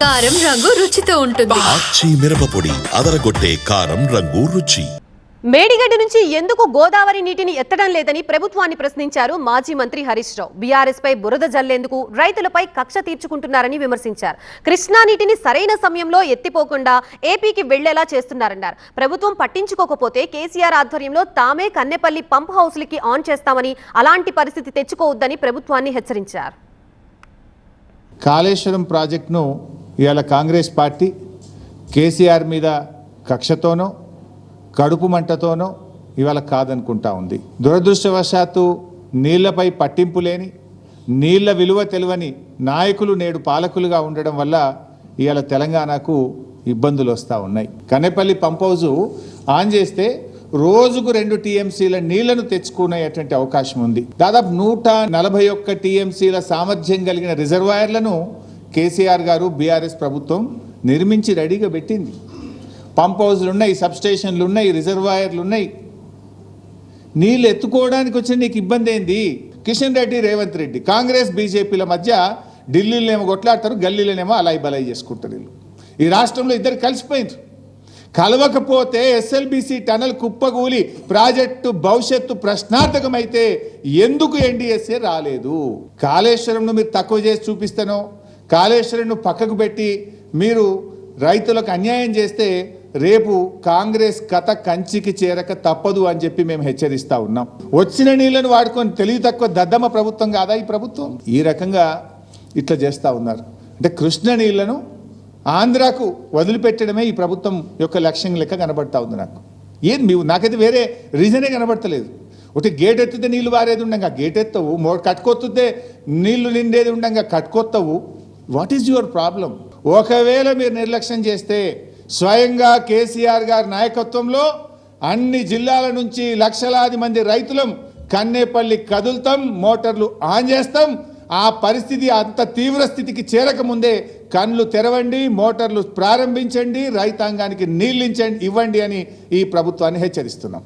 కారం రంగు రుచితో ఉంటుంది. ఆచి మిరపపొడి అదరగొట్టే కారం రంగు రుచి. మేడిగడ్డ నుంచి ఎందుకు గోదావరి నీటిని ఎత్తడం లేదని ప్రభుత్వాన్ని ప్రశ్నించారు మాజీ మంత్రి హరీష్ రావు. బీఆర్ఎస్ పై బురద జల్లేందుకు రైతులపై కక్ష తీర్చుకుంటున్నారని విమర్శించారు. కృష్ణా నీటిని సరైన సమయంలో ఎత్తిపోకుండా ఏపీకి వెళ్లేలా చేస్తున్నారన్నారు. ప్రభుత్వం పట్టించుకోకపోతే కేసీఆర్ ఆధ్వర్యంలో తామే కన్నెపల్లి పంప్ హౌస్లకి ఆన్ చేస్తామని, అలాంటి పరిస్థితి తెచ్చుకోవద్దని ప్రభుత్వాన్ని హెచ్చరించారు. కాళేశ్వరం ప్రాజెక్టును ఇవాళ కాంగ్రెస్ పార్టీ కేసీఆర్ మీద కక్షతోనో కడుపు మంటతోనో ఇవాళ కాదనుకుంటా ఉంది. దురదృష్టవశాత్తు నీళ్లపై పట్టింపు లేని, నీళ్ల విలువ తెలియని నాయకులు నేడు పాలకులుగా ఉండడం వల్ల ఇవాళ తెలంగాణకు ఇబ్బందులు వస్తూ ఉన్నాయి. కన్నెపల్లి పంప్ హౌజు ఆన్ చేస్తే రోజుకు 2 టీఎంసీల నీళ్లను తెచ్చుకునేటువంటి అవకాశం ఉంది. దాదాపు 141 టీఎంసీల సామర్థ్యం కలిగిన రిజర్వాయర్లను కేసీఆర్ గారు బీఆర్ఎస్ ప్రభుత్వం నిర్మించి రెడీగా పెట్టింది. పంప్ హౌజ్లు ఉన్నాయి, సబ్స్టేషన్లు ఉన్నాయి, రిజర్వాయర్లు ఉన్నాయి. నీళ్ళు ఎత్తుకోవడానికి వచ్చిన నీకు ఇబ్బంది ఏంది? కిషన్ రెడ్డి, రేవంత్ రెడ్డి, కాంగ్రెస్ బీజేపీల మధ్య ఢిల్లీలోనేమో కొట్లాడతారు, గల్లీలోనేమో అలాయి బలాయి చేసుకుంటారు. వీళ్ళు ఈ రాష్ట్రంలో ఇద్దరు కలిసిపోయింది. కలవకపోతే ఎస్ఎల్బీసీ టనల్ కుప్పగూలి ప్రాజెక్టు భవిష్యత్తు ప్రశ్నార్థకమైతే ఎందుకు ఎన్డీఎస్ఏ రాలేదు? కాళేశ్వరంను మీరు తక్కువ చేసి చూపిస్తానో, కాళేశ్వరంను పక్కకు పెట్టి మీరు రైతులకు అన్యాయం చేస్తే రేపు కాంగ్రెస్ కథ కంచికి చేరక తప్పదు అని చెప్పి మేము హెచ్చరిస్తూ ఉన్నాం. వచ్చిన నీళ్లను వాడుకొని తెలివి తక్కువ దద్దమ్మ ప్రభుత్వం కాదా ఈ ప్రభుత్వం? ఈ రకంగా ఇట్లా చేస్తూ ఉన్నారు. అంటే కృష్ణ నీళ్లను ఆంధ్రాకు వదిలిపెట్టడమే ఈ ప్రభుత్వం యొక్క లక్ష్యం లెక్క కనబడతా ఉంది నాకు. నాకైతే వేరే రీజనే కనబడతలేదు. ఒకటి గేట్ ఎత్తితే నీళ్లు వారేది ఉండగా గేట్ ఎత్తవు, కట్టుకొత్తుతే నీళ్లు నిండేది ఉండగా కట్టుకొత్తవు. What is your problem? ఒకవేళ మీరు నిర్లక్ష్యం చేస్తే స్వయంగా కేసీఆర్ గారి నాయకత్వంలో అన్ని జిల్లాల నుంచి లక్షలాది మంది రైతులం కన్నేపల్లి కదులుతాం, మోటార్లు ఆన్ చేస్తాం. ఆ పరిస్థితి అంత తీవ్ర స్థితికి చేరకముందే కళ్ళు తెరవండి, మోటార్లు ప్రారంభించండి, రైతాంగానికి నీళ్ళు ఇవ్వండి అని ఈ ప్రభుత్వాన్ని హెచ్చరిస్తున్నాం.